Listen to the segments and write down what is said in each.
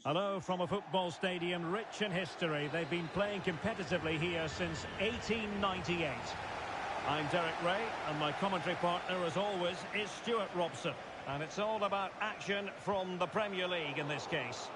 Hello from a football stadium rich in history. They've been playing competitively here since 1898. I'm Derek Ray, and my commentary partner, as always, is Stuart Robson. And it's all about action from the Premier League in this case.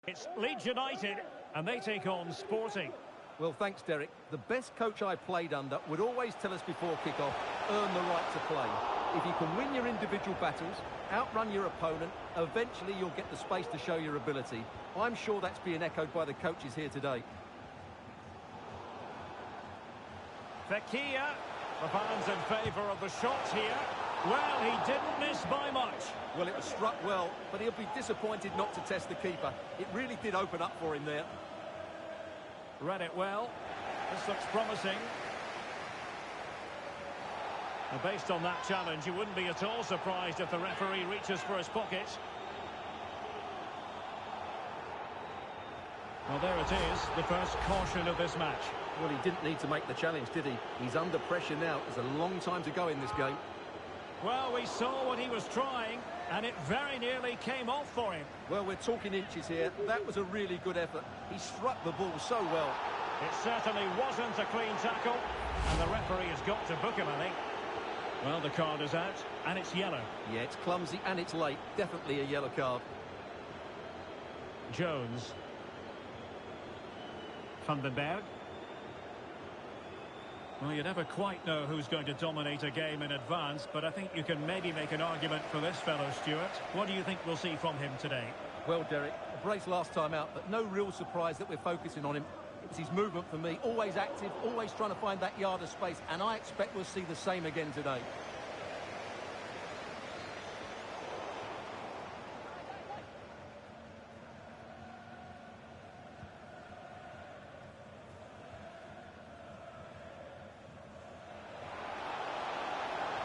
It's Leeds United, and they take on Sporting. Well, thanks, Derek. The best coach I played under would always tell us before kick-off, earn the right to play. If you can win your individual battles, outrun your opponent, eventually you'll get the space to show your ability. I'm sure that's being echoed by the coaches here today. Fekir, the fans in favour of the shots here. Well, he didn't miss by much. Well, it was struck well, but he'll be disappointed not to test the keeper. It really did open up for him there. Read it well. This looks promising. And based on that challenge, you wouldn't be at all surprised if the referee reaches for his pocket. Well, there it is, the first caution of this match. Well, he didn't need to make the challenge, did he? He's under pressure now. There's a long time to go in this game. Well, we saw what he was trying, and it very nearly came off for him. Well, we're talking inches here. That was a really good effort. He struck the ball so well. It certainly wasn't a clean tackle, and the referee has got to book him, I think. Well, the card is out, and it's yellow. Yeah, it's clumsy and it's late. Definitely a yellow card. Jones. Van den Berg. Well, you never quite know who's going to dominate a game in advance, but I think you can maybe make an argument for this fellow, Stuart. What do you think we'll see from him today? Well, Derek, a brace last time out, but no real surprise that we're focusing on him. It was his movement for me, always active, always trying to find that yard of space, and I expect we'll see the same again today.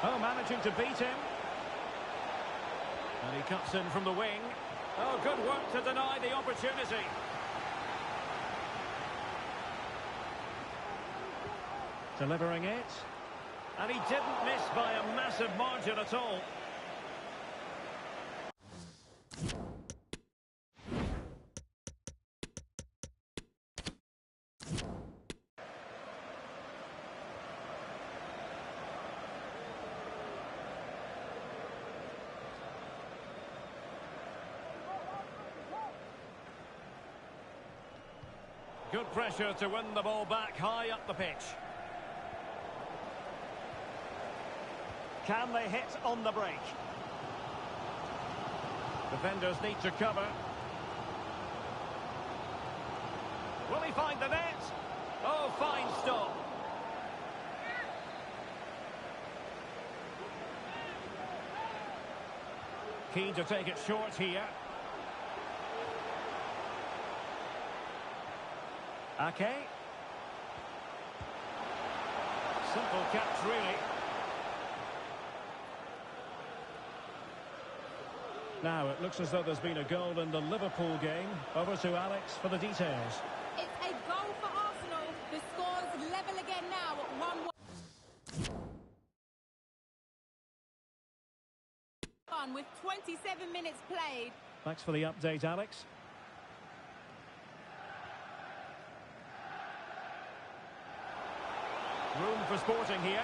Oh, managing to beat him. And he cuts in from the wing. Oh, good work to deny the opportunity. Delivering it. And he didn't miss by a massive margin at all. Good pressure to win the ball back high up the pitch. Can they hit on the break? Defenders need to cover. Will he find the net? Oh, fine stop. Keen to take it short here. Ake. Simple catch, really. Now, it looks as though there's been a goal in the Liverpool game. Over to Alex for the details. It's a goal for Arsenal. The score's level again now at 1-1. With 27 minutes played. Thanks for the update, Alex. Room for Sporting here.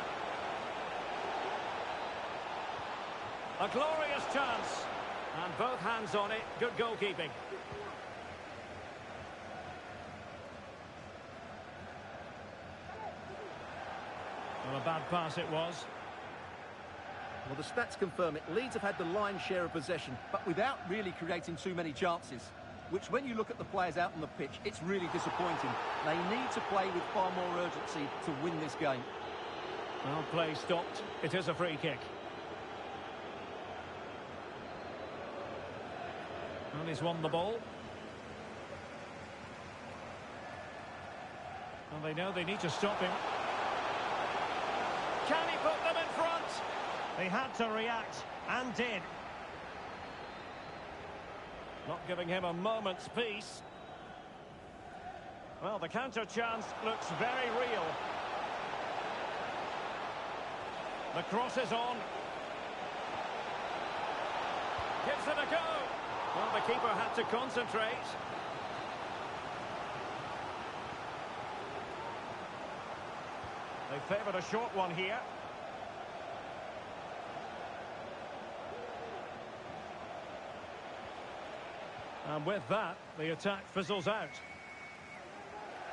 A glorious chance. And both hands on it. Good goalkeeping. Well, a bad pass it was. Well, the stats confirm it. Leeds have had the lion's share of possession, but without really creating too many chances. Which, when you look at the players out on the pitch, it's really disappointing. They need to play with far more urgency to win this game. Well, play stopped. It is a free kick. And he's won the ball. And they know they need to stop him. Can he put them in front? They had to react, and did. Not giving him a moment's peace. Well, the counter chance looks very real. The cross is on. Gives it a go. Well, the keeper had to concentrate. They favoured a short one here. And with that, the attack fizzles out.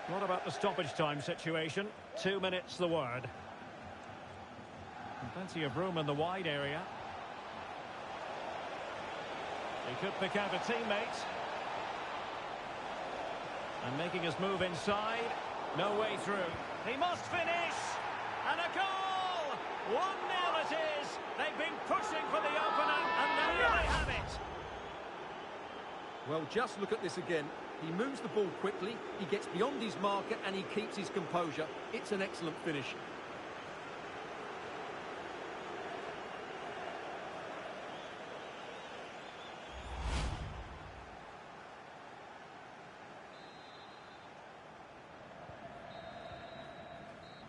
What about the stoppage time situation? 2 minutes the word. And plenty of room in the wide area. He could pick out a teammate. And making his move inside. No way through. He must finish! And a goal! 1-0 it is! They've been pushing for the opener, and now they have it! Well, just look at this again. He moves the ball quickly, he gets beyond his marker, and he keeps his composure. It's an excellent finish.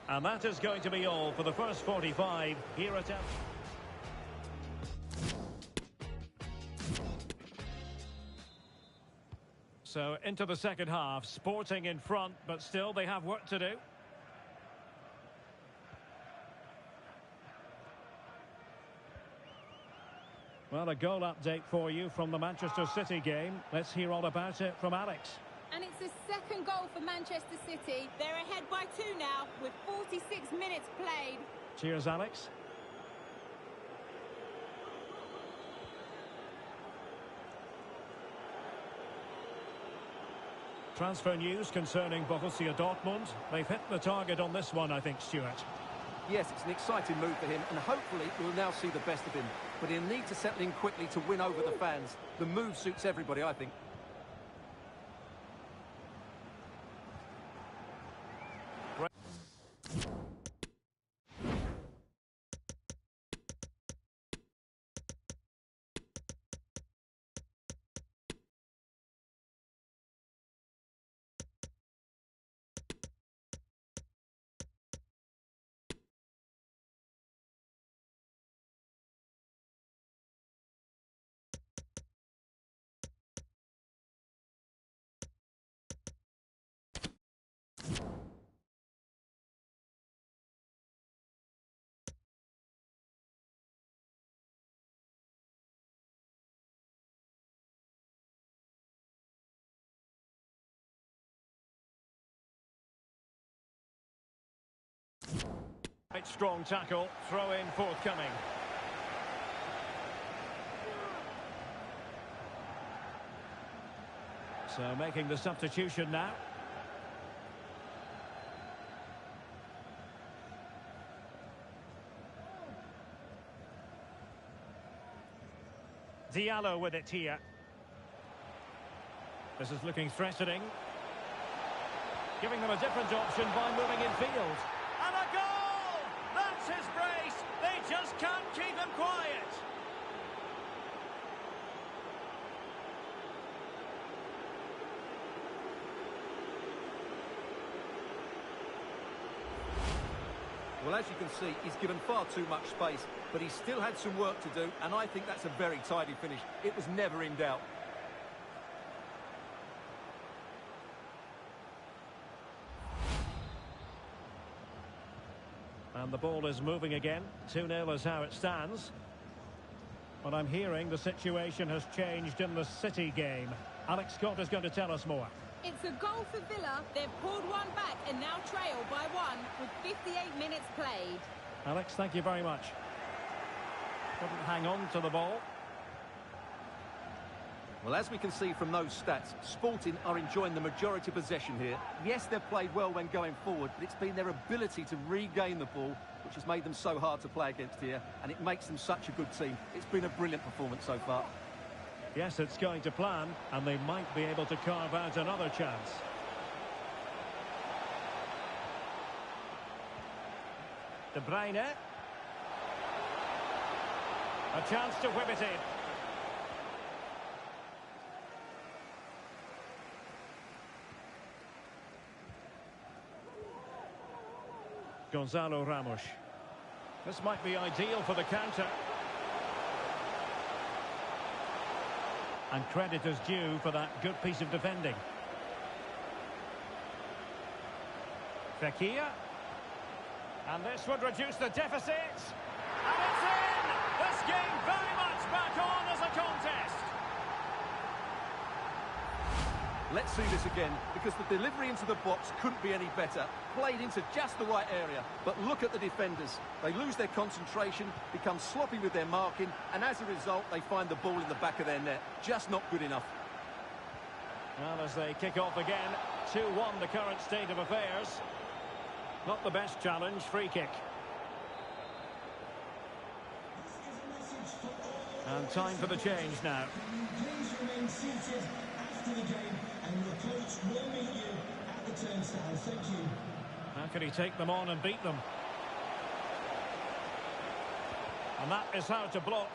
And that is going to be all for the first 45 here at... So into the second half, Sporting in front, but still they have work to do. Well, a goal update for you from the Manchester City game. Let's hear all about it from Alex. And it's the second goal for Manchester City. They're ahead by 2 now, with 46 minutes played. Cheers, Alex. Transfer news concerning Borussia Dortmund. They've hit the target on this one, I think, Stuart. Yes, it's an exciting move for him, and hopefully we'll now see the best of him. But he'll need to settle in quickly to win over the fans. The move suits everybody, I think. Quite strong tackle, throw in forthcoming. So making the substitution now. Diallo with it here. This is looking threatening. Giving them a different option by moving in field. And a goal! That's his brace! They just can't keep him quiet! Well, as you can see, he's given far too much space, but he still had some work to do, and I think that's a very tidy finish. It was never in doubt. And the ball is moving again. 2-0 is how it stands. But I'm hearing the situation has changed in the City game. Alex Scott is going to tell us more. It's a goal for Villa. They've pulled one back and now trail by one with 58 minutes played. Alex, thank you very much. Couldn't hang on to the ball. Well, as we can see from those stats, Sporting are enjoying the majority possession here. Yes, they've played well when going forward, but it's been their ability to regain the ball which has made them so hard to play against here, and it makes them such a good team. It's been a brilliant performance so far. Yes, it's going to plan, and they might be able to carve out another chance. De Bruyne. A chance to whip it in. Gonzalo Ramos. This might be ideal for the counter. And credit is due for that good piece of defending. Fekir. And this would reduce the deficit. And it's in! This game very much back on as a contest. Let's see this again, because the delivery into the box couldn't be any better. Played into just the right area. But look at the defenders. They lose their concentration, become sloppy with their marking, and as a result, they find the ball in the back of their net. Just not good enough. Well, as they kick off again, 2-1 the current state of affairs. Not the best challenge, free kick. And time for the change now. Please remain seated after the game, and your coach will meet you at the turnstile. Thank you. How can he take them on and beat them? And that is how to block.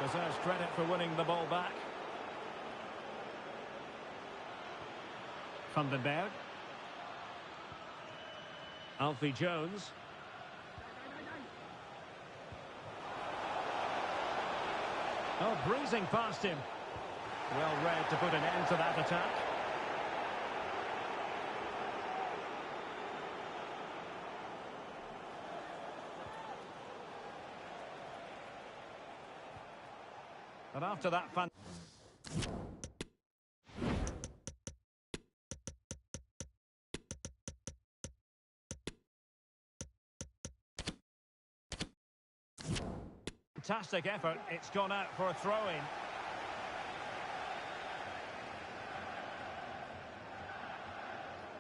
Deserves credit for winning the ball back. Vandenberg. Alfie Jones. Oh, breezing past him. Well read to put an end to that attack. And after that, fantastic effort. It's gone out for a throw-in.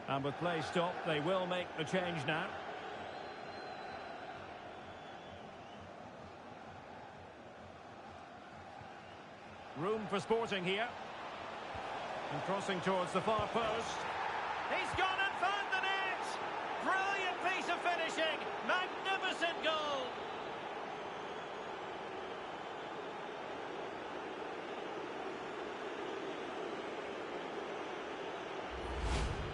And with play stopped, they will make the change now. Room for Sporting here. And crossing towards the far post. He's gone and found the net! Brilliant piece of finishing! Magnificent goal!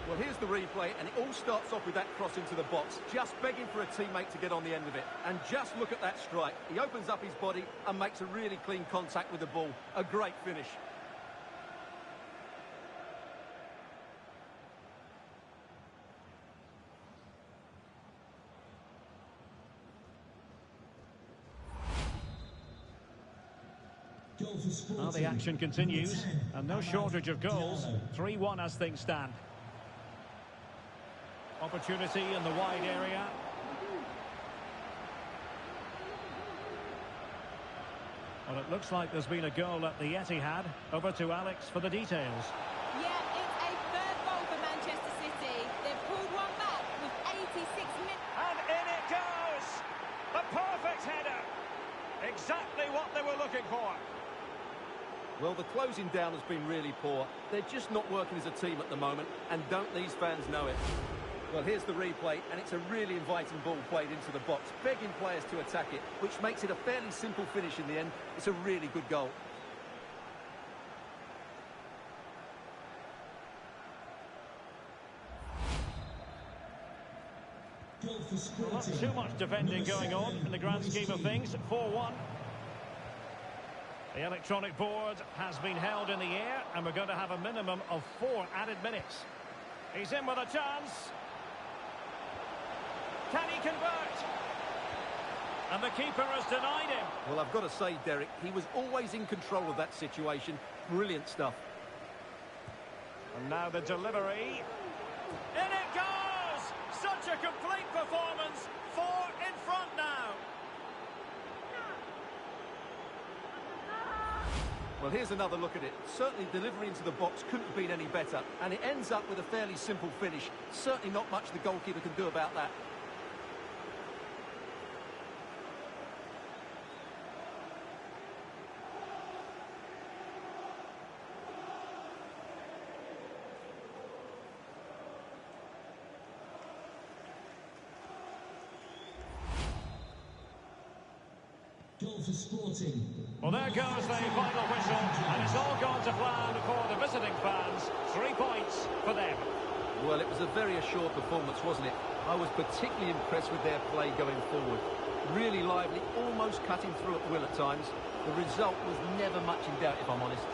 Well, here's the replay, and it all starts off with that cross into the box, just begging for a teammate to get on the end of it. And just look at that strike. He opens up his body and makes a really clean contact with the ball. A great finish. Goal for Sporting. Well, the action continues, Number 10, and no shortage of goals. Diallo. 3-1 as things stand. Opportunity in the wide area. Well, it looks like there's been a goal at the Etihad. Over to Alex for the details. Yeah, it's a third goal for Manchester City. They've pulled one back with 86 minutes. And in it goes! A perfect header! Exactly what they were looking for. Well, the closing down has been really poor. They're just not working as a team at the moment, and don't these fans know it? Well, here's the replay, and it's a really inviting ball played into the box, begging players to attack it, which makes it a fairly simple finish in the end. It's a really good goal. Goal for Sporting. Not too much defending Number going 7, on in the grand scheme of West things. 4-1. The electronic board has been held in the air, and we're going to have a minimum of 4 added minutes. He's in with a chance. Can he convert? And the keeper has denied him. Well, I've got to say, Derek, he was always in control of that situation. Brilliant stuff. And now the delivery. In it goes! Such a complete performance. 4 in front now. Well, here's another look at it. Certainly delivery into the box couldn't have been any better. And it ends up with a fairly simple finish. Certainly not much the goalkeeper can do about that. Goal for Sporting. Well, there goes the final whistle, and it's all gone to plan for the visiting fans. 3 points for them. Well, it was a very assured performance, wasn't it? I was particularly impressed with their play going forward. Really lively, almost cutting through at will at times. The result was never much in doubt, if I'm honest.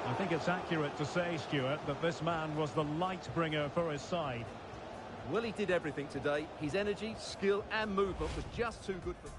I think it's accurate to say, Stuart, that this man was the light bringer for his side. Well, he did everything today. His energy, skill and movement was just too good for...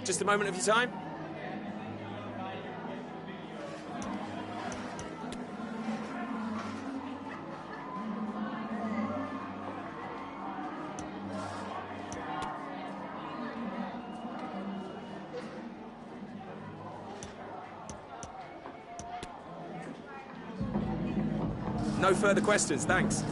Just a moment of your time. No further questions, thanks.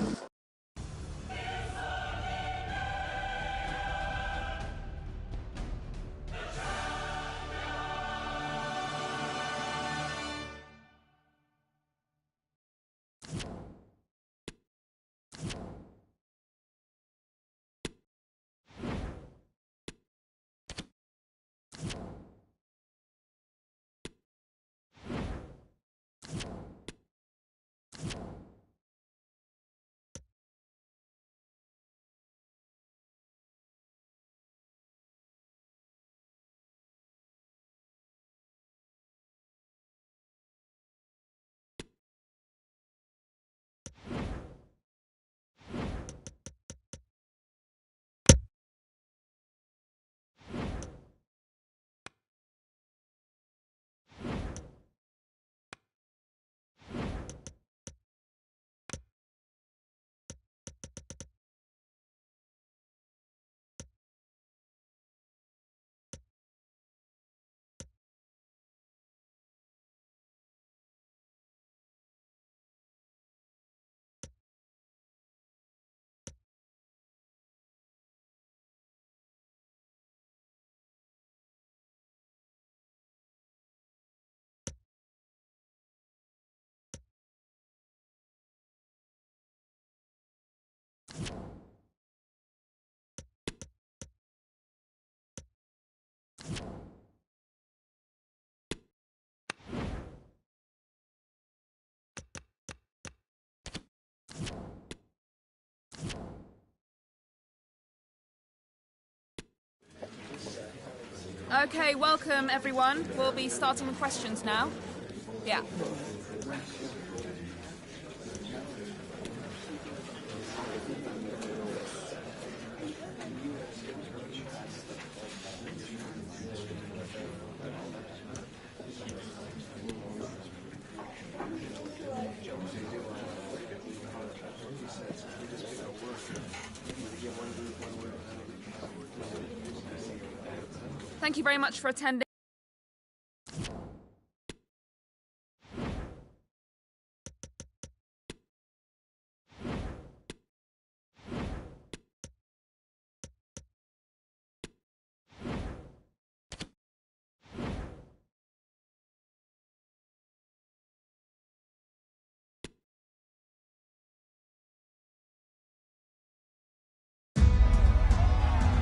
Okay, welcome everyone. We'll be starting with questions now. Yeah. Thank you very much for attending.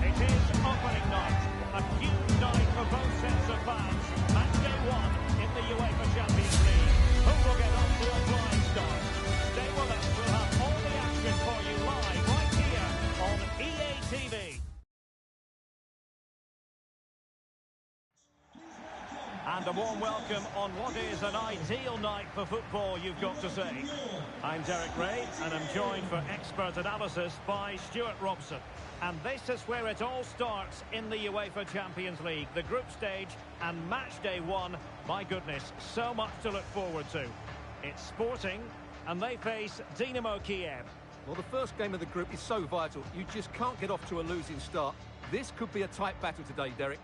It is opening night, a huge night for both sets of fans. Match day one in the UEFA Champions League. Who will get off to a flying start? Stay with us, we'll have all the action for you live right here on EA TV. And a warm welcome on what is an ideal night for football, you've got to say. I'm Derek Ray, and I'm joined for expert analysis by Stuart Robson. And this is where it all starts in the UEFA Champions League, the group stage and match day one. My goodness, so much to look forward to. It's Sporting, and they face Dynamo Kiev. Well, the first game of the group is so vital. You just can't get off to a losing start. This could be a tight battle today, Derek.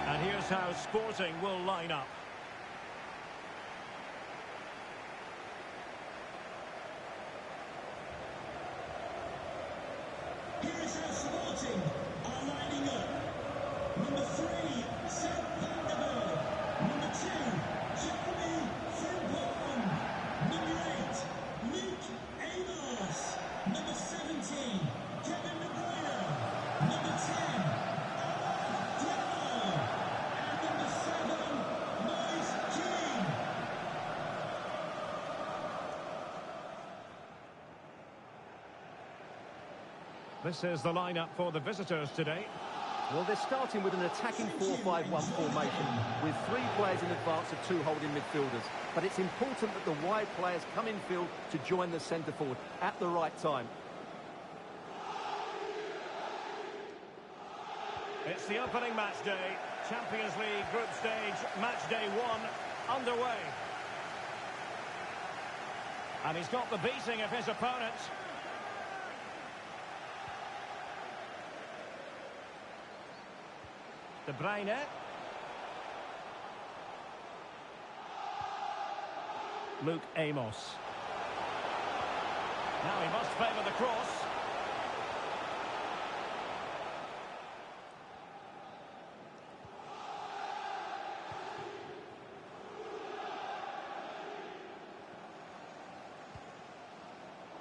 And here's how Sporting will line up. Here's how Sporting are lining up. Number 3, Ucl Debut. Number 2, Jeremy Frimpong. Number 8, Luke Amos. Number 17, Kevin De Bruyne. Number 10, Demo. And number 7, Moise Kean. This is the lineup for the visitors today. Well, they're starting with an attacking 4-5-1 formation with 3 players in advance of 2 holding midfielders. But it's important that the wide players come in field to join the centre forward at the right time. It's the opening match day. Champions League group stage, match day one, underway. And he's got the beating of his opponent. De Bruyne. Luke Amos. Now he must favour the cross.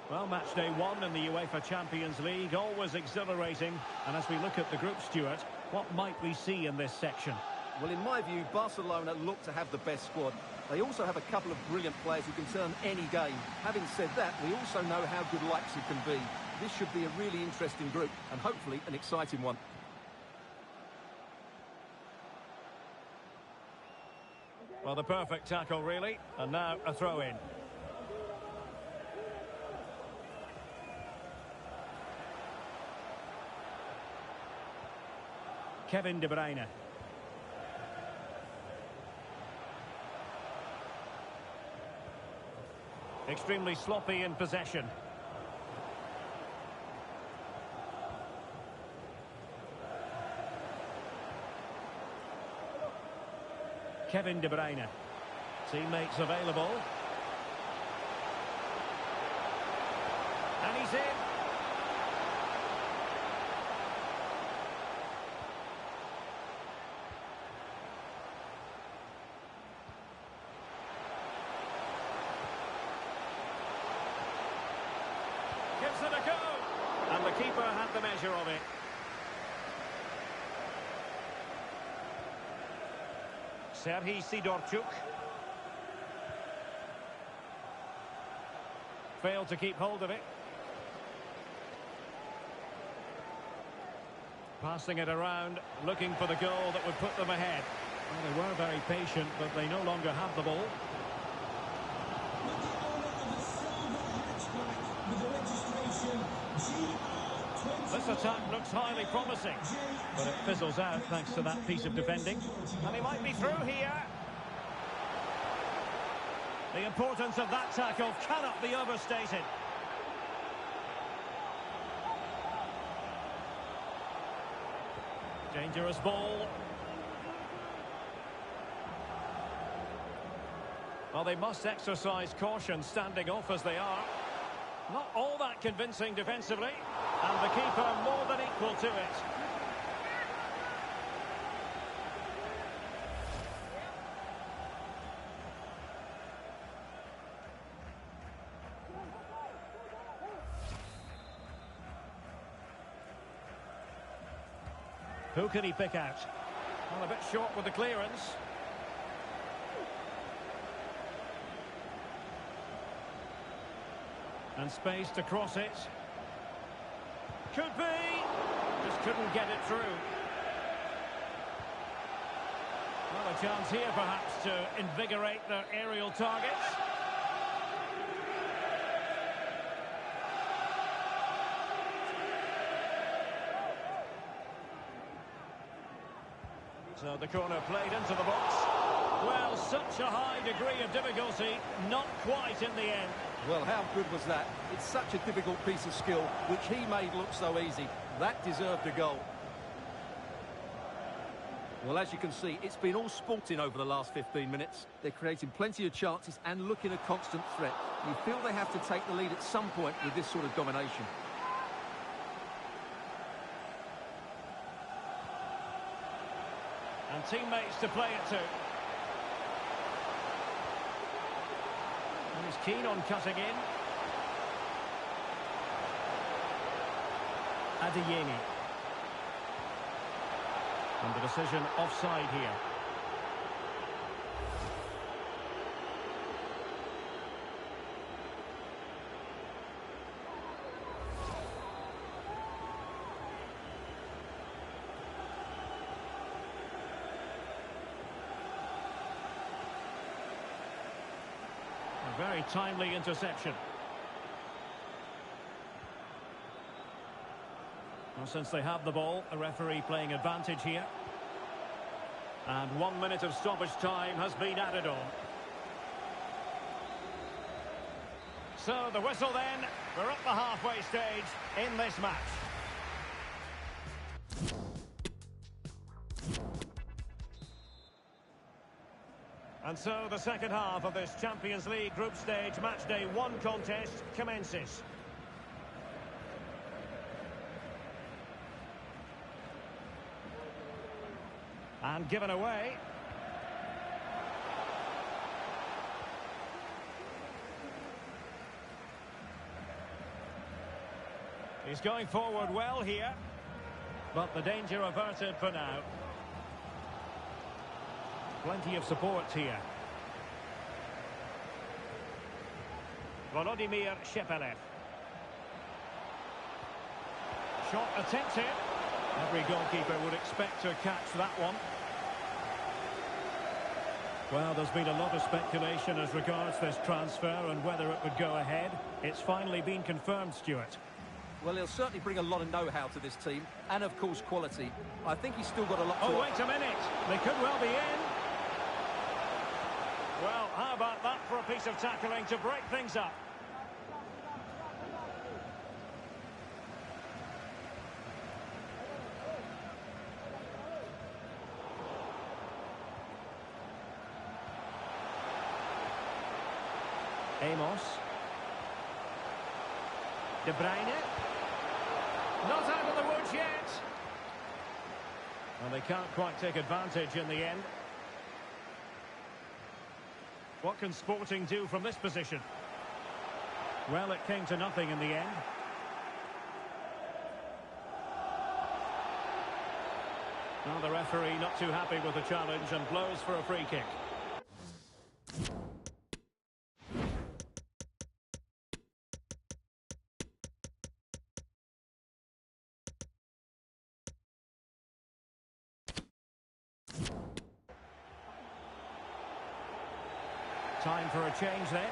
Well, match day one in the UEFA Champions League, always exhilarating. And as we look at the group, Stuart, what might we see in this section? Well, in my view, Barcelona look to have the best squad. They also have a couple of brilliant players who can turn any game. Having said that, we also know how good Leipzig can be. This should be a really interesting group and hopefully an exciting one. Well, the perfect tackle, really. And now a throw-in. Kevin De Bruyne. Extremely sloppy in possession. Kevin De Bruyne. Teammates available. And he's in. Gives it a go. And the keeper had the measure of it. Serhii Sidorchuk. Failed to keep hold of it. Passing it around, looking for the goal that would put them ahead. Well, they were very patient, but they no longer have the ball. This attack looks highly promising, but it fizzles out thanks to that piece of defending. And he might be through here. The importance of that tackle cannot be overstated. Dangerous ball. Well, they must exercise caution standing off as they are. Not all that convincing defensively. And the keeper more than equal to it. Who can he pick out? Well, a bit short with the clearance. And space to cross it. Could be. Just couldn't get it through. Well, a chance here perhaps to invigorate their aerial targets. So the corner played into the box. Well, such a high degree of difficulty, not quite in the end. Well, how good was that? It's such a difficult piece of skill, which he made look so easy. That deserved a goal. Well, as you can see, it's been all sporting over the last 15 minutes. They're creating plenty of chances and looking a constant threat. You feel they have to take the lead at some point with this sort of domination. And teammates to play it to. And he's keen on cutting in. Adeyemi. And the decision offside here. A very timely interception. Well, since they have the ball, a referee playing advantage here. And 1 minute of stoppage time has been added on. So the whistle then, we're at the halfway stage in this match. And so the second half of this Champions League group stage match day 1 contest commences. And given away. He's going forward well here, but the danger averted for now. Plenty of support here. Volodymyr Shepelev. Shot attempted. Every goalkeeper would expect to catch that one. Well, there's been a lot of speculation as regards this transfer and whether it would go ahead. It's finally been confirmed, Stuart. Well, he'll certainly bring a lot of know-how to this team, and of course quality. I think he's still got a lot to... Oh, wait a minute. They could well be in. Well, how about that for a piece of tackling to break things up? Amos. De Bruyne. Not out of the woods yet. And they can't quite take advantage in the end. What can Sporting do from this position? Well, it came to nothing in the end. Now the referee not too happy with the challenge and blows for a free kick. Time for a change then.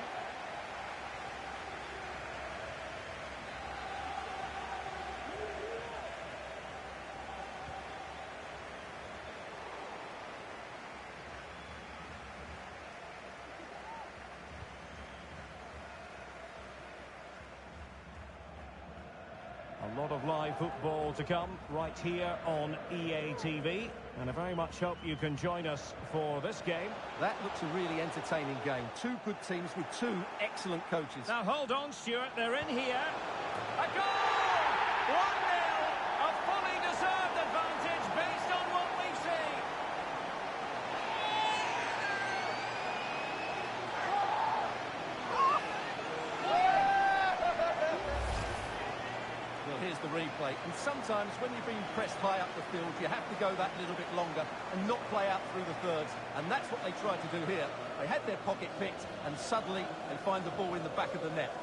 A lot of live football to come right here on EA TV, and I very much hope you can join us for this game. That looks a really entertaining game. Two good teams with two excellent coaches. Now hold on, Stuart, they're in here. A goal! 1-0! A fully deserved advantage based on what we see. Well, here's the replay. And sometimes when you're being pressed high up the field, you have to go that little bit longer and not play out through the thirds. And that's what they tried to do here. They had their pocket picked, and suddenly they find the ball in the back of the net.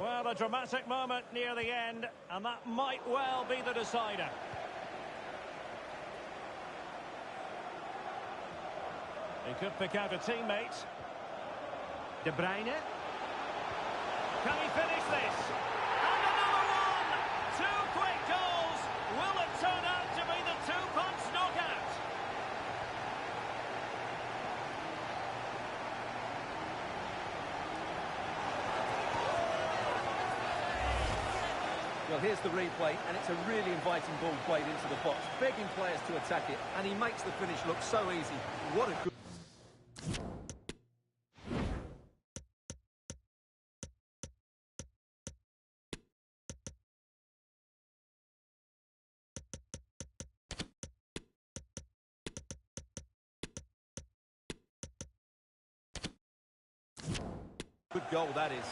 Well, a dramatic moment near the end, and that might well be the decider. He could pick out a teammate. De Bruyne. Can he finish this? And another one! Two quick goals! Will it turn out to be the two-punch knockout? Well, here's the replay, and it's a really inviting ball played into the box, begging players to attack it, and he makes the finish look so easy. What a good... Good goal, that is.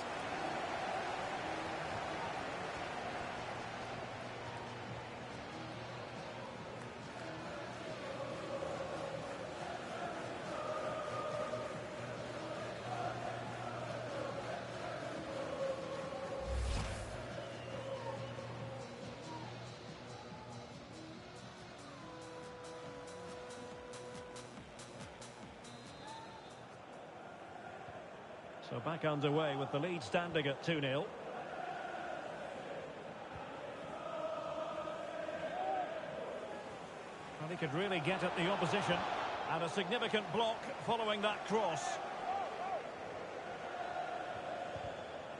So back underway with the lead standing at 2-0. Well, he could really get at the opposition, and a significant block following that cross.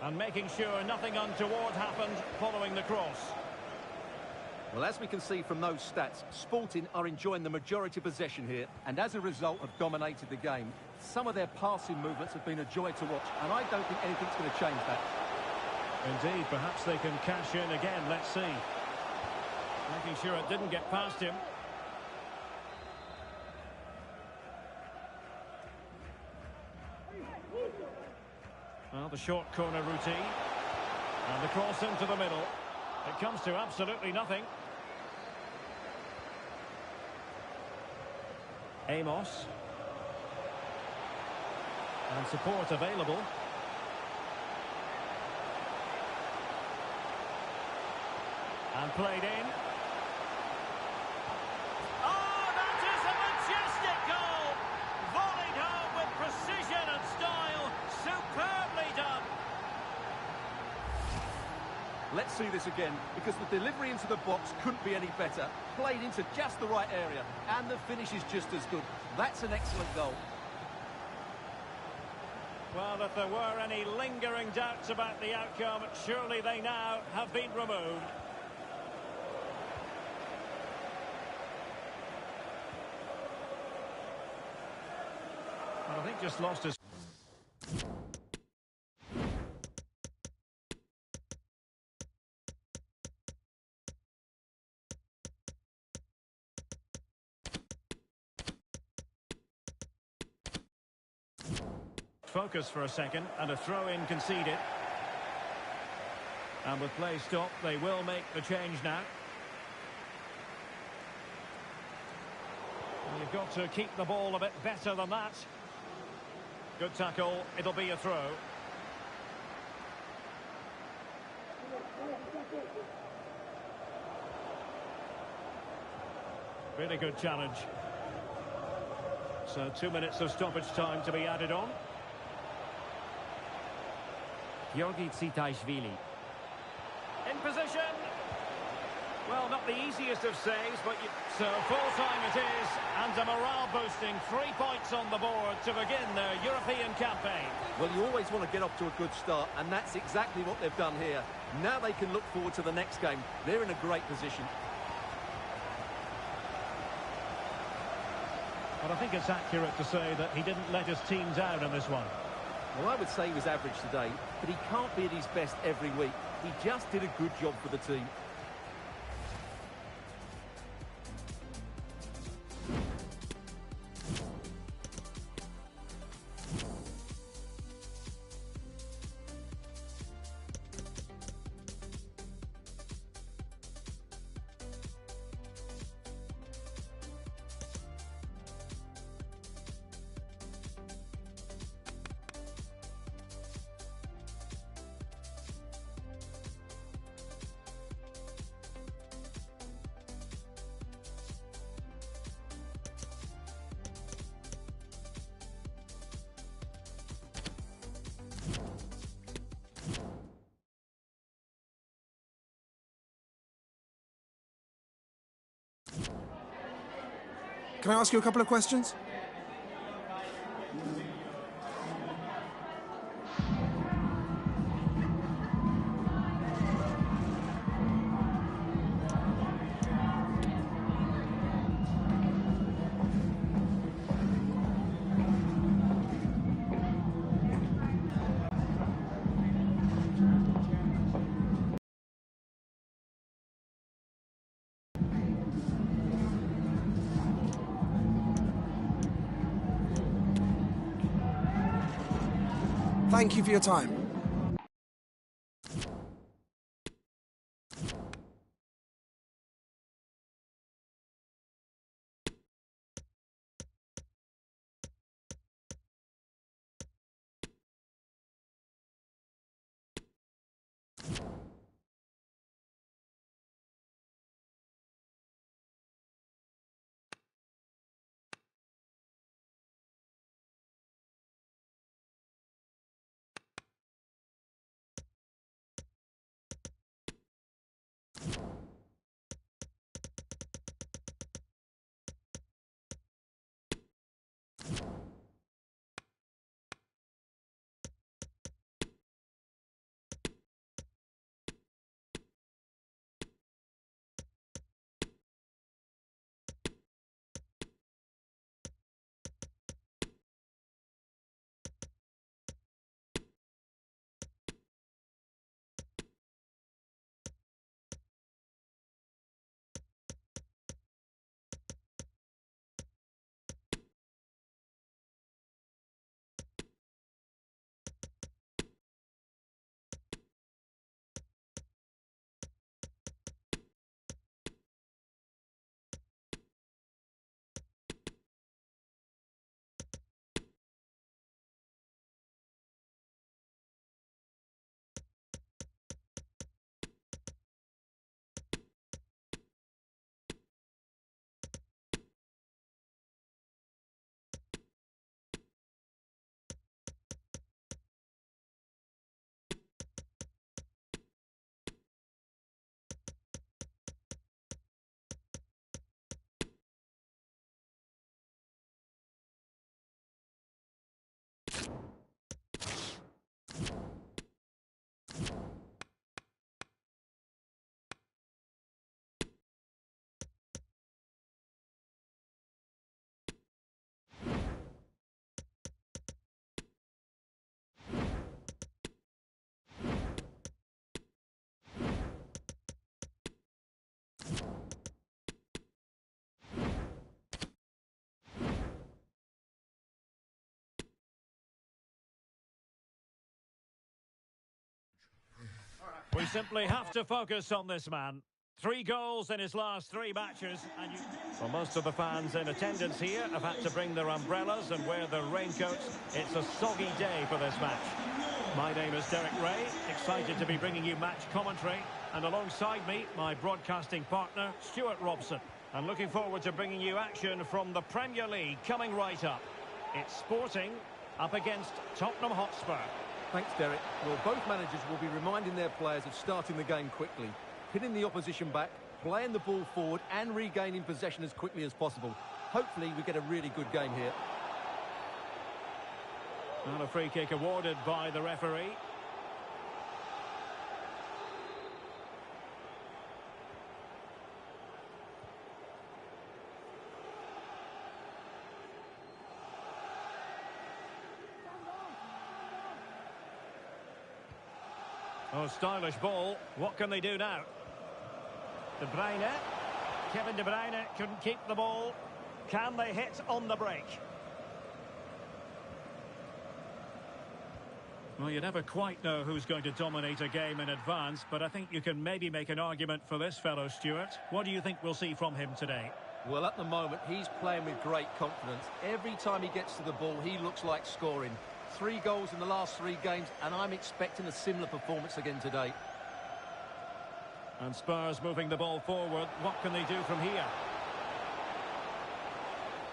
And making sure nothing untoward happened following the cross. Well, as we can see from those stats, Sporting are enjoying the majority possession here, and as a result have dominated the game. Some of their passing movements have been a joy to watch, and I don't think anything's going to change that. Indeed, perhaps they can cash in again, let's see. Making sure it didn't get past him. Well, the short corner routine. And the cross into the middle. It comes to absolutely nothing. Amos. And support available. And played in. Oh, that is a majestic goal! Volleyed home with precision and style. Superbly done. Let's see this again, because the delivery into the box couldn't be any better. Played into just the right area, and the finish is just as good. That's an excellent goal. Well, if there were any lingering doubts about the outcome, surely they now have been removed. just lost his... Focus for a second, and a throw-in conceded. And with play stopped, they will make the change now. You've got to keep the ball a bit better than that. Good tackle, it'll be a throw. Really good challenge. So 2 minutes of stoppage time to be added on. Georgi Tsitaishvili. In position. Well, not the easiest of saves, but so full-time it is, and a morale-boosting 3 points on the board to begin their European campaign. Well, you always want to get off to a good start, and that's exactly what they've done here. Now they can look forward to the next game. They're in a great position. But I think it's accurate to say that he didn't let his team down in this one. Well, I would say he was average today, but he can't be at his best every week. He just did a good job for the team. Can I ask you a couple of questions? Thank you for your time. We simply have to focus on this man. 3 goals in his last 3 matches. Well, most of the fans in attendance here have had to bring their umbrellas and wear their raincoats. It's a soggy day for this match. My name is Derek Ray, excited to be bringing you match commentary. And alongside me, my broadcasting partner, Stuart Robson. And looking forward to bringing you action from the Premier League coming right up. It's Sporting up against Tottenham Hotspur. Thanks, Derek. Well, both managers will be reminding their players of starting the game quickly, pinning the opposition back, playing the ball forward and regaining possession as quickly as possible. Hopefully we get a really good game here. And a free kick awarded by the referee. Oh, stylish ball. What can they do now? De Bruyne. Kevin De Bruyne couldn't keep the ball. Can they hit on the break? Well, you never quite know who's going to dominate a game in advance, but I think you can maybe make an argument for this fellow, Stuart. What do you think we'll see from him today? Well, at the moment, he's playing with great confidence. Every time he gets to the ball, he looks like scoring. 3 goals in the last 3 games, and I'm expecting a similar performance again today. And Spurs moving the ball forward. What can they do from here?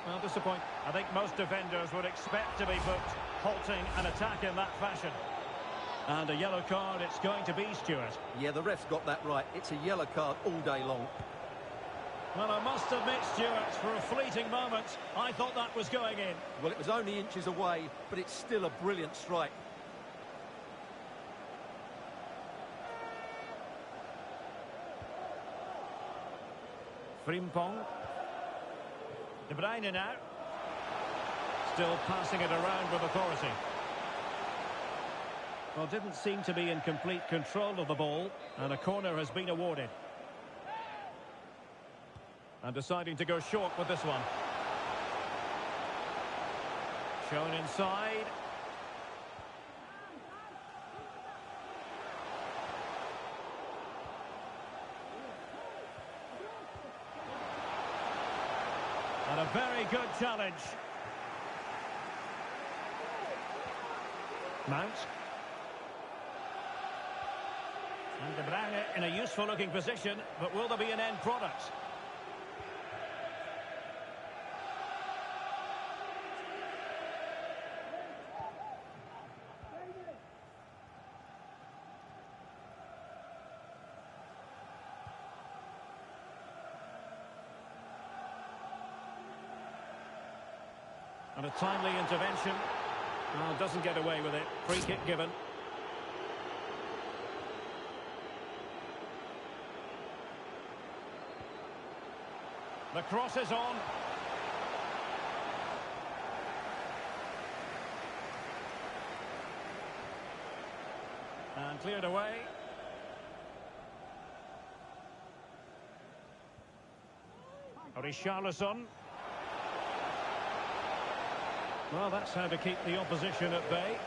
Well, disappointing. I think most defenders would expect to be booked, halting an attack in that fashion. And a yellow card it's going to be, Stuart. Yeah, the ref's got that right. It's a yellow card all day long. Well, I must admit, Stuart, for a fleeting moment, I thought that was going in. Well, it was only inches away, but it's still a brilliant strike. Frimpong. De Bruyne now. Still passing it around with authority. Well, didn't seem to be in complete control of the ball, and a corner has been awarded. And deciding to go short with this one. Shown inside. And a very good challenge. Mount. And De Bruyne in a useful looking position, but will there be an end product? And a timely intervention. Oh, doesn't get away with it. Free kick given. The cross is on. And cleared away. Richarlison. Well, that's how to keep the opposition at bay.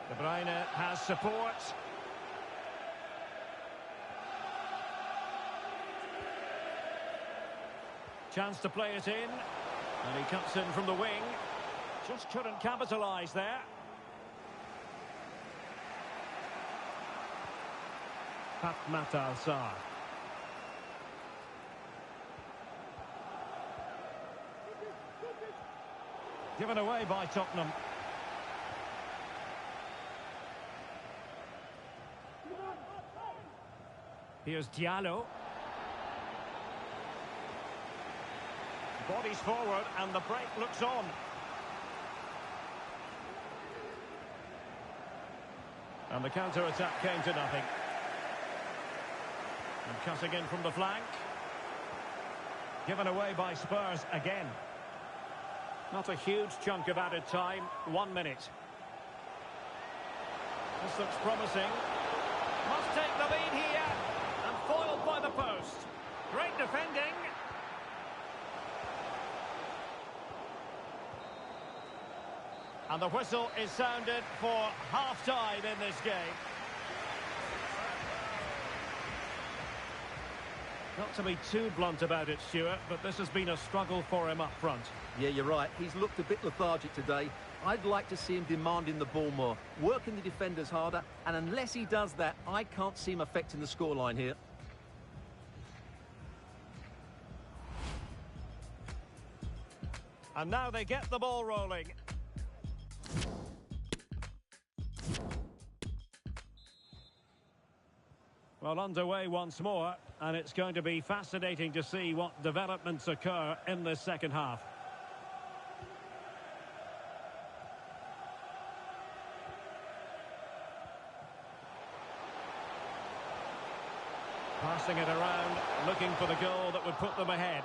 De Bruyne has support. Chance to play it in. And he cuts in from the wing. Just couldn't capitalise there. Pat Matar-Sarr. Given away by Tottenham. Here's Diallo. Bodies forward and the break looks on. And the counter-attack came to nothing. And cutting in from the flank. Given away by Spurs again. Not a huge chunk of added time. 1 minute. This looks promising. Must take the lead here. And foiled by the post. Great defending. And the whistle is sounded for half-time in this game. Not to be too blunt about it, Stuart, but this has been a struggle for him up front. Yeah, you're right. He's looked a bit lethargic today. I'd like to see him demanding the ball more, working the defenders harder, and unless he does that, I can't see him affecting the scoreline here. And now they get the ball rolling. Well, underway once more, and it's going to be fascinating to see what developments occur in this second half. Passing it around, looking for the goal that would put them ahead.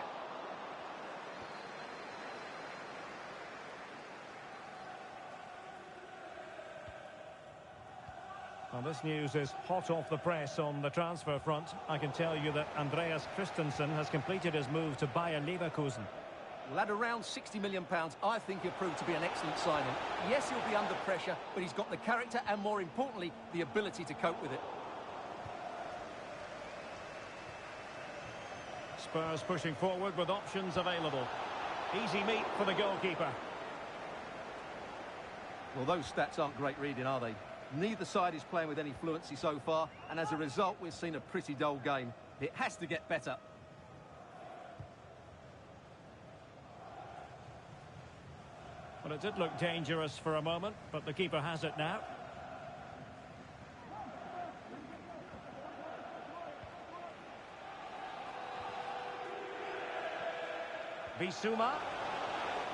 Well, this news is hot off the press on the transfer front. I can tell you that Andreas Christensen has completed his move to Bayer Leverkusen. Well, at around £60 million, I think he'll prove to be an excellent signing. Yes, he'll be under pressure, but he's got the character and, more importantly, the ability to cope with it. Spurs pushing forward with options available. Easy meat for the goalkeeper. Well, those stats aren't great reading, are they? Neither side is playing with any fluency so far, and as a result, we've seen a pretty dull game. It has to get better. Well, it did look dangerous for a moment, but the keeper has it now. Bissouma.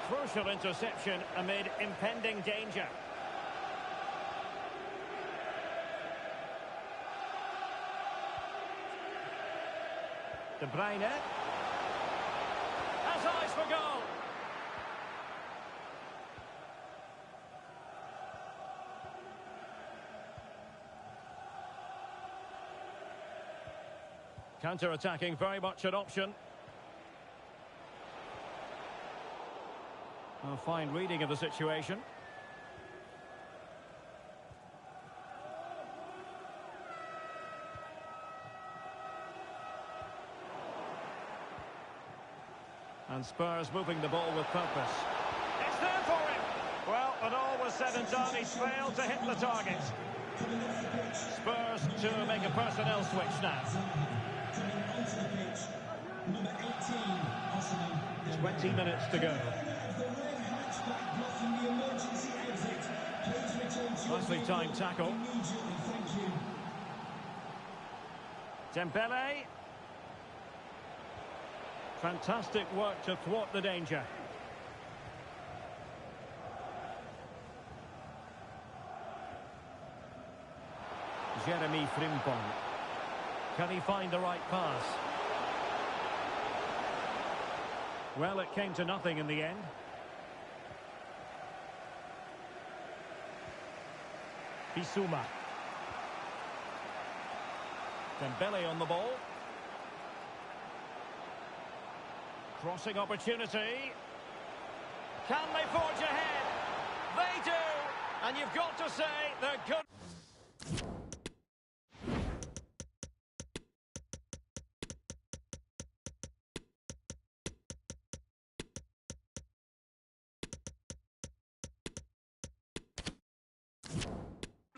Crucial interception amid impending danger. De Bruyne. Has eyes for goal. Counter-attacking, very much an option. A fine reading of the situation. And Spurs moving the ball with purpose. It's there for him! Well, when all was said and done, he's failed to hit the target. Spurs to make a personnel switch now. 20 minutes to go. Nicely timed tackle. Dembele. Fantastic work to thwart the danger. Jeremy Frimpong. Can he find the right pass? Well, it came to nothing in the end. Bissouma. Dembele on the ball. Crossing opportunity. Can they forge ahead? They do! And you've got to say they're good.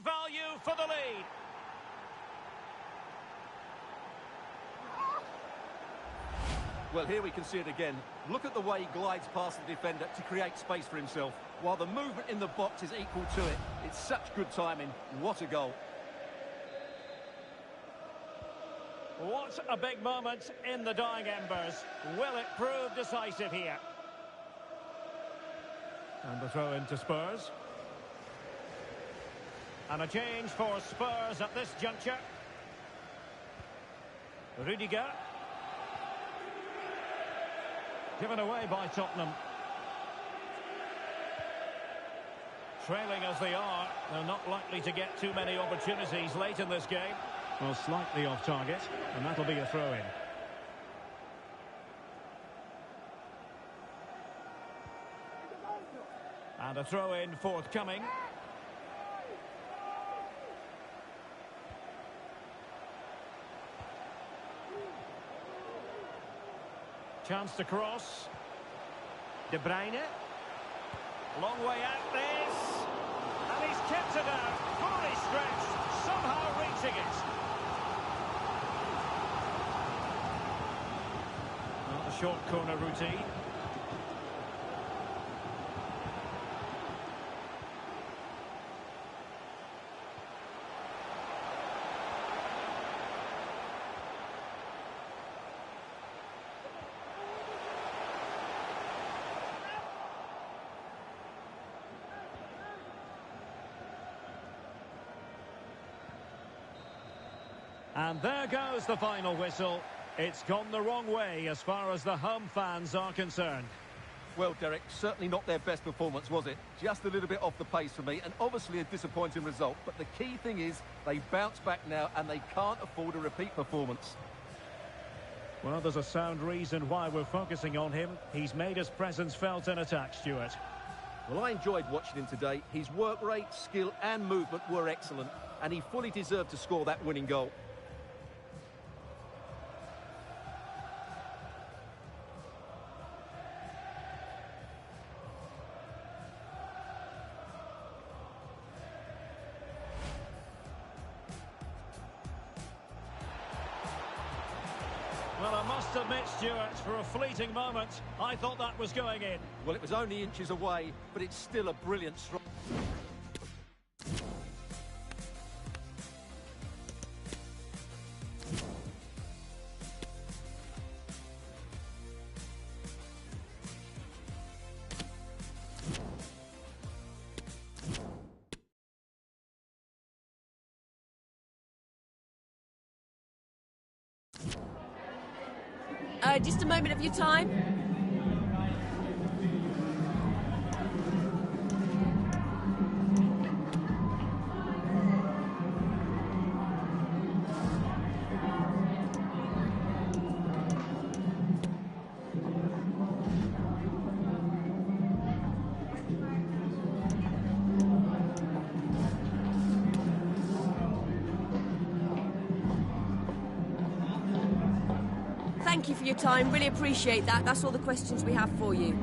Value for the lead. Well, here we can see it again. Look at the way he glides past the defender to create space for himself, while the movement in the box is equal to it. It's such good timing. What a goal. What a big moment in the dying embers. Will it prove decisive here? And the throw into Spurs. And a change for Spurs at this juncture. Rudiger. Given away by Tottenham. Trailing as they are, they're not likely to get too many opportunities late in this game. Well, slightly off target, and that'll be a throw-in. And a throw-in forthcoming. Chance to cross. De Bruyne. Long way out this. And he's kept it out. Fully stretched. Somehow reaching it. Not a short corner routine. And there goes the final whistle. It's gone the wrong way as far as the home fans are concerned. Well, Derek, certainly not their best performance, was it? Just a little bit off the pace for me, and obviously a disappointing result. But the key thing is they bounce back now, and they can't afford a repeat performance. Well, there's a sound reason why we're focusing on him. He's made his presence felt in attack, Stuart. Well, I enjoyed watching him today. His work rate, skill and movement were excellent, and he fully deserved to score that winning goal. Well, I must admit, Stuart, for a fleeting moment, I thought that was going in. Well, it was only inches away, but it's still a brilliant strike. Just a moment of your time. Thank you for your time. Really appreciate that. That's all the questions we have for you.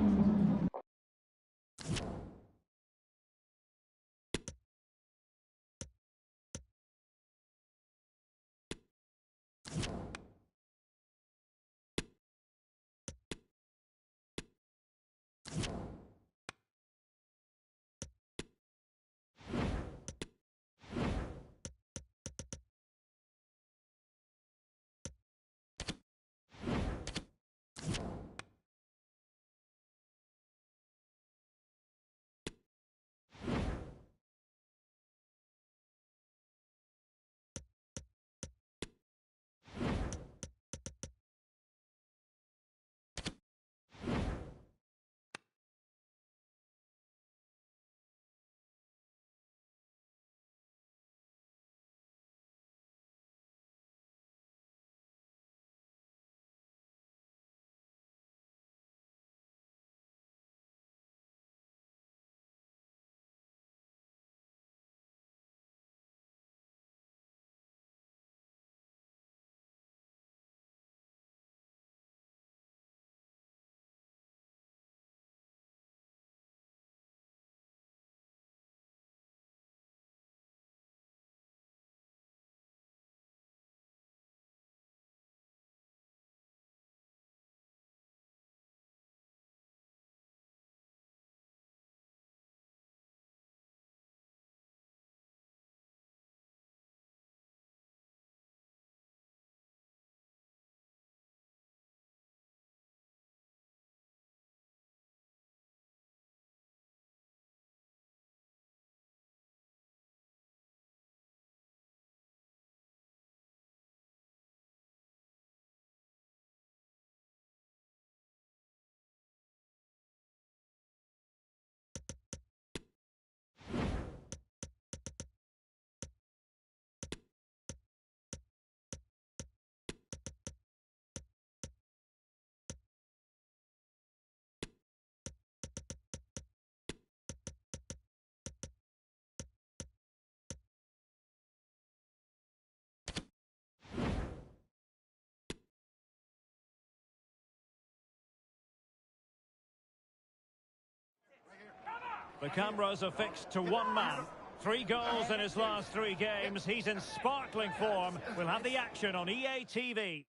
The cameras are fixed to one man. 3 goals in his last 3 games. He's in sparkling form. We'll have the action on EA TV.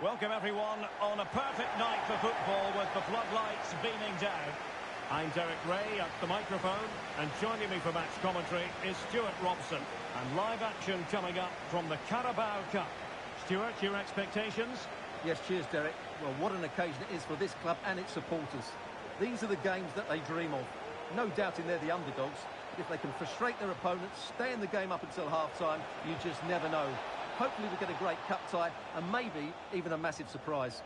Welcome everyone on a perfect night for football with the floodlights beaming down. I'm Derek Ray at the microphone, and joining me for match commentary is Stuart Robson. And live action coming up from the Carabao Cup. Stuart, your expectations? Yes, cheers, Derek. Well, what an occasion it is for this club and its supporters. These are the games that they dream of. No doubting they're the underdogs. If they can frustrate their opponents, stay in the game up until half-time, you just never know. Hopefully we get a great cup tie and maybe even a massive surprise.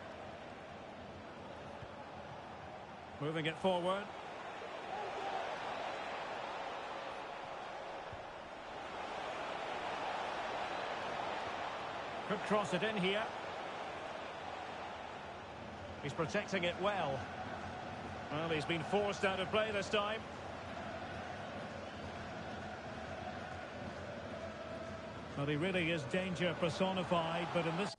Moving it forward. Could cross it in here. He's protecting it well. Well, he's been forced out of play this time. Well, he really is danger personified, but in this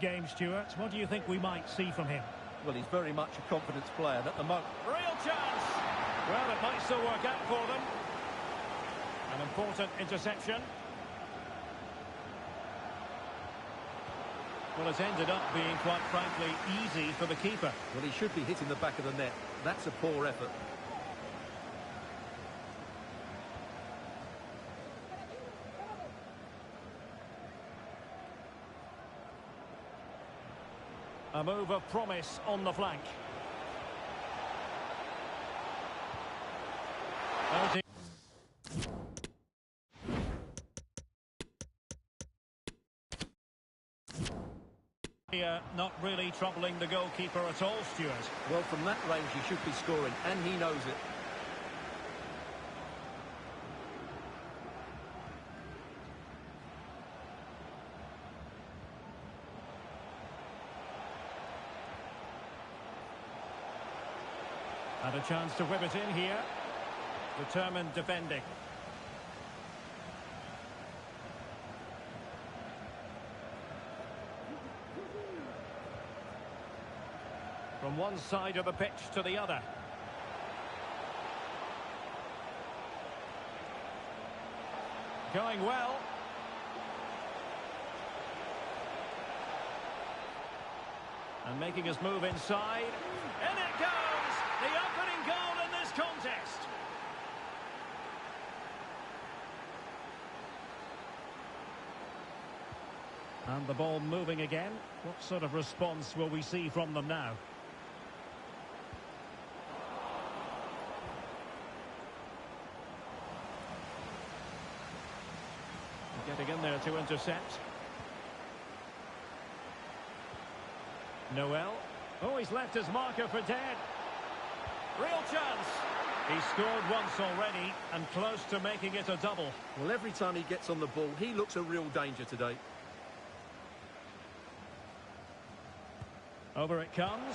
game, Stuart, what do you think we might see from him? Well, he's very much a confidence player, and at the moment... Real chance! Well, it might still work out for them. An important interception. Well, it's ended up being, quite frankly, easy for the keeper. Well, he should be hitting the back of the net. That's a poor effort. A move of promise on the flank. Not really troubling the goalkeeper at all, Stuart. Well, from that range he should be scoring, and he knows it. Had a chance to whip it in here. Determined defending. From one side of the pitch to the other. Going well. And making his move inside. In it goes! The opening goal in this contest. And the ball moving again. What sort of response will we see from them now? Getting in there to intercept. Noel. Oh, he's left his marker for dead. Real chance. He's scored once already and close to making it a double. Well, every time he gets on the ball, he looks a real danger today. Over it comes.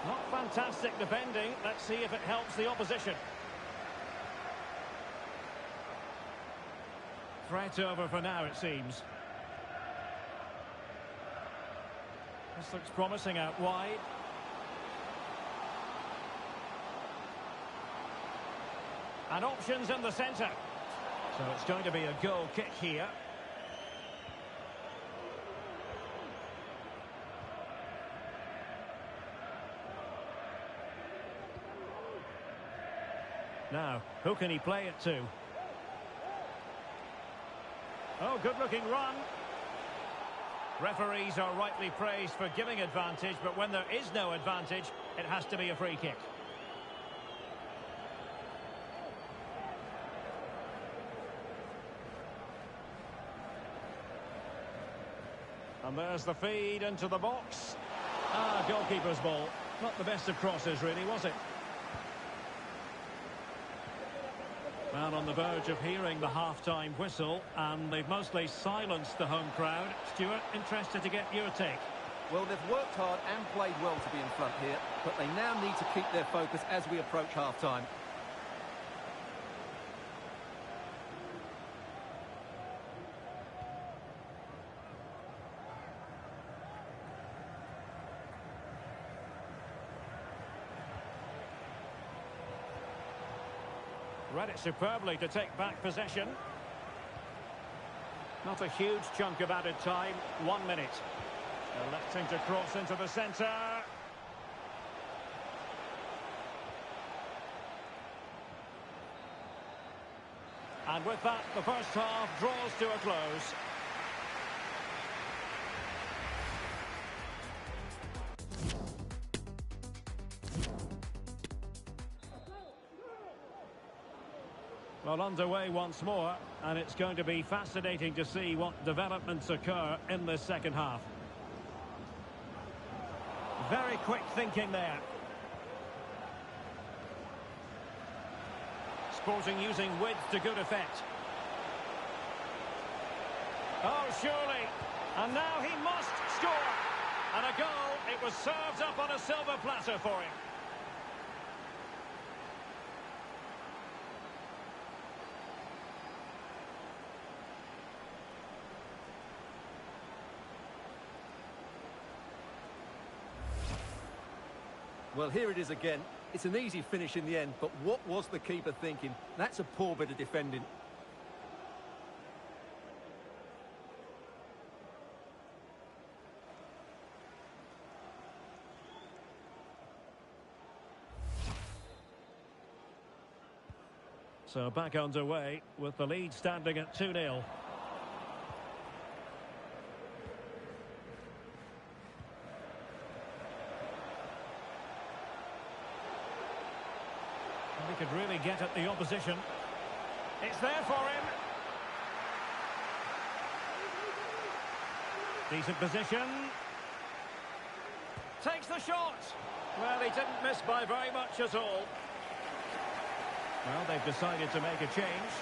Not fantastic defending. Let's see if it helps the opposition. Threat over for now, it seems. This looks promising out wide. And options in the centre. So it's going to be a goal kick here. Now, who can he play it to? Oh, good-looking run. Referees are rightly praised for giving advantage, but when there is no advantage, it has to be a free kick. And there's the feed into the box. Goalkeeper's ball. Not the best of crosses, really, was it? Well, on the verge of hearing the half-time whistle, and they've mostly silenced the home crowd. Stuart, interested to get your take. Well, they've worked hard and played well to be in front here, but they now need to keep their focus as we approach half-time. Read it superbly to take back possession. Not a huge chunk of added time. 1 minute. Electing to cross into the centre. And with that, the first half draws to a close. Well, underway once more, and it's going to be fascinating to see what developments occur in the second half. Very quick thinking there. Sporting using width to good effect. Oh, surely. And now he must score. And a goal. It was served up on a silver platter for him. Well, here it is again. It's an easy finish in the end, but what was the keeper thinking? That's a poor bit of defending. So back underway with the lead standing at 2-0. He could really get at the opposition. It's there for him. Decent position. Takes the shot. Well, he didn't miss by very much at all. Well, they've decided to make a change.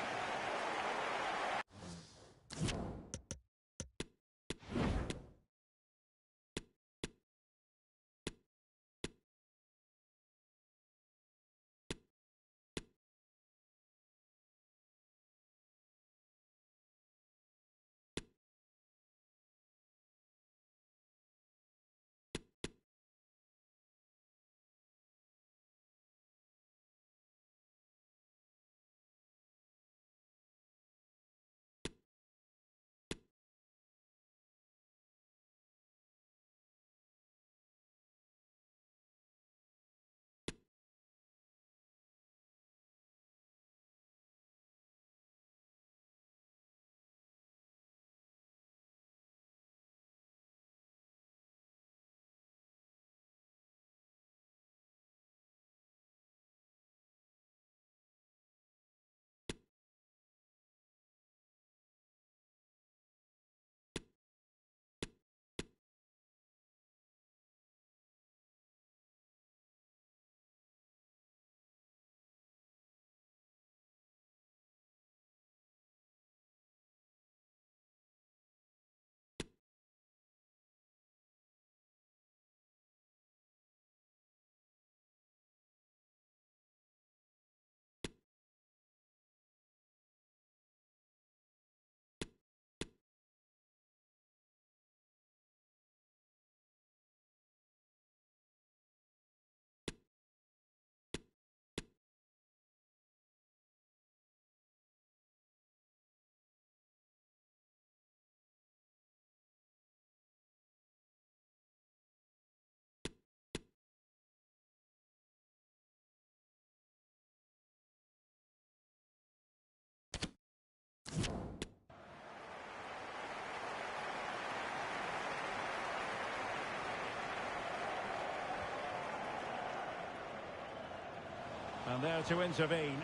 And there to intervene.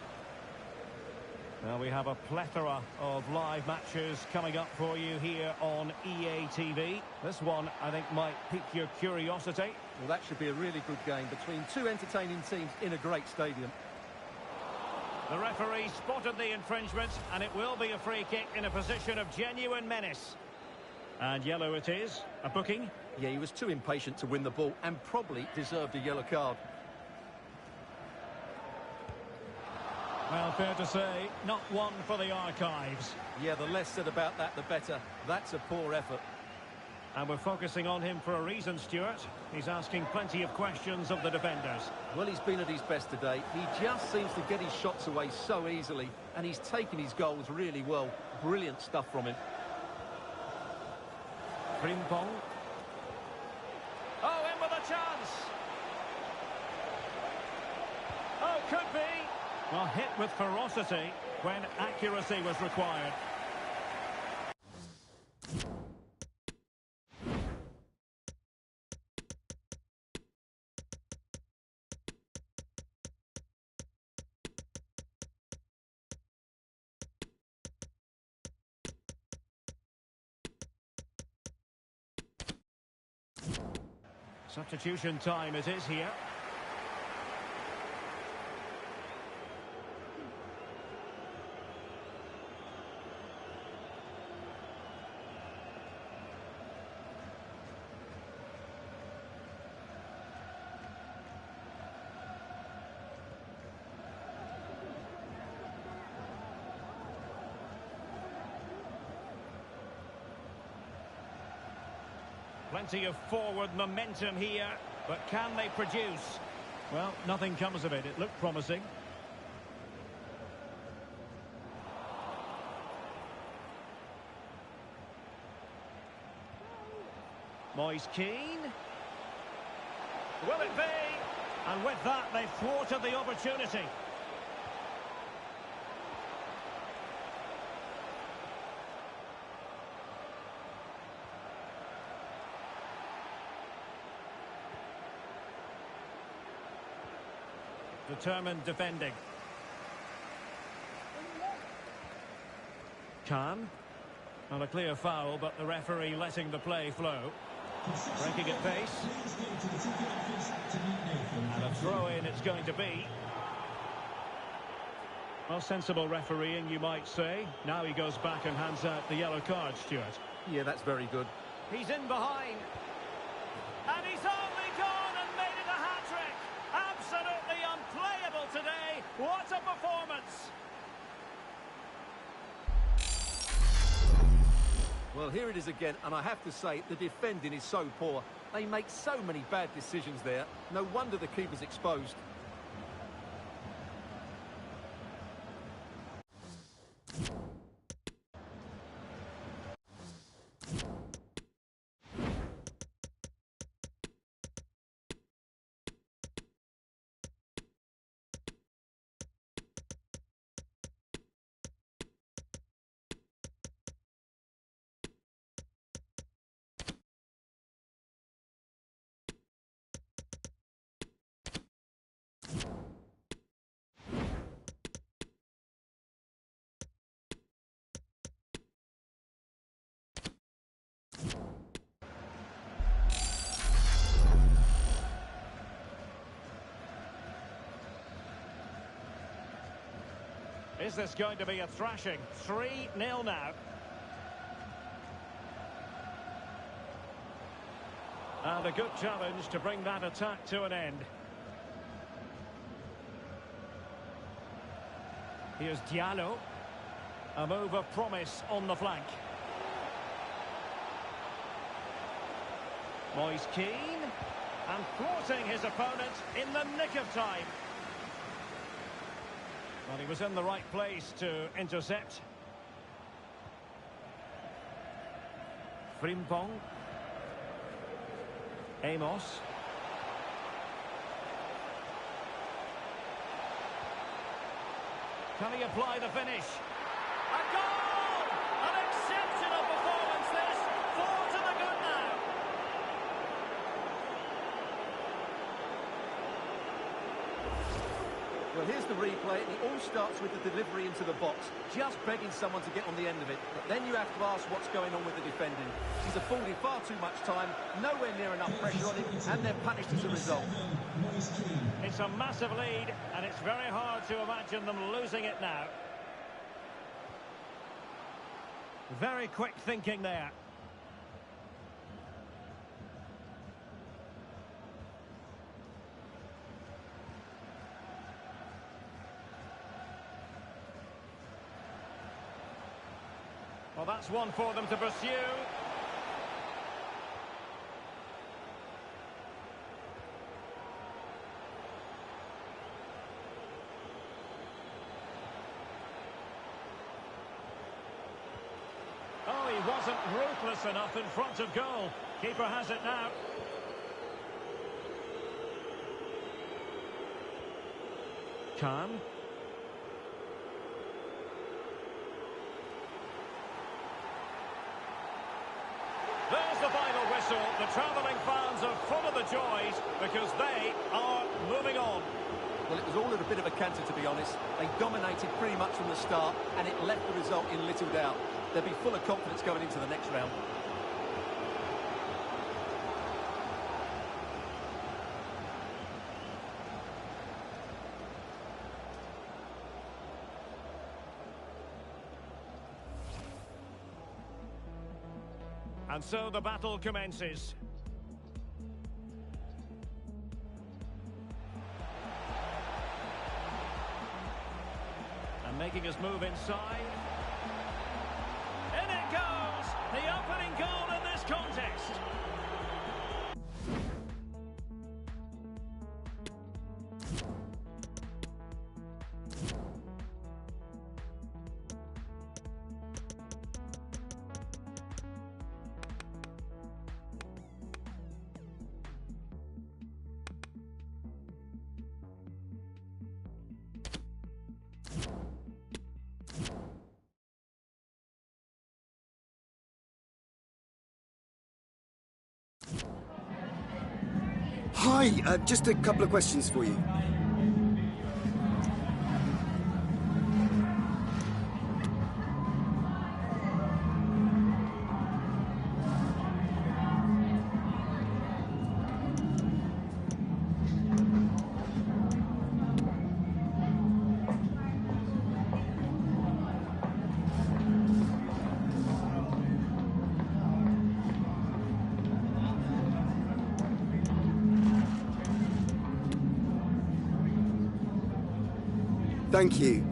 Now we have a plethora of live matches coming up for you here on EA TV. This one, I think, might pique your curiosity. Well, that should be a really good game between two entertaining teams in a great stadium. The referee spotted the infringement, and it will be a free kick in a position of genuine menace. And yellow it is. A booking. Yeah, he was too impatient to win the ball and probably deserved a yellow card. Well, fair to say, not one for the archives. Yeah, the less said about that, the better. That's a poor effort. And we're focusing on him for a reason, Stuart. He's asking plenty of questions of the defenders. Well, he's been at his best today. He just seems to get his shots away so easily, and he's taken his goals really well. Brilliant stuff from him. Frimpong. Oh, in with a chance. Oh, could be. Well, hit with ferocity when accuracy was required. Substitution time it is here. Plenty of forward momentum here, but can they produce? Well, nothing comes of it. It looked promising. Moise Keane. Will it be? And with that, they've thwarted the opportunity. Determined defending. Khan. Not a clear foul, but the referee letting the play flow. Breaking at pace. And a throw-in it's going to be. Well, sensible refereeing, you might say. Now he goes back and hands out the yellow card, Stuart. Yeah, that's very good. He's in behind. And he's only gone and made it a hat-trick. Absolutely unplayable today. What a performance. Well, here it is again, and I have to say, the defending is so poor. They make so many bad decisions there. No wonder the keeper's exposed. Is this going to be a thrashing? 3-0 now. And a good challenge to bring that attack to an end. Here's Diallo. A move of promise on the flank. Moise Keane. And thwarting his opponent in the nick of time. Well, he was in the right place to intercept. Frimpong. Amos. Can he apply the finish? A goal! An exceptional performance this. 4 to the good now. Well, here's the replay. It all starts with the delivery into the box. Just begging someone to get on the end of it. But then you have to ask what's going on with the defending. He's afforded far too much time, nowhere near enough pressure on him, and they're punished as a result. It's a massive lead, and it's very hard to imagine them losing it now. Very quick thinking there. Well, that's one for them to pursue. wasn't ruthless enough in front of goal. Keeper has it now. Khan. There's the final whistle. The travelling fans are full of the joys because they are moving on. Well, it was all at a bit of a canter, to be honest. They dominated pretty much from the start, and it left the result in little doubt. They'll be full of confidence going into the next round. And so the battle commences. And making his move inside. In it goes! The opening goal in this contest. Hi, just a couple of questions for you. Thank you.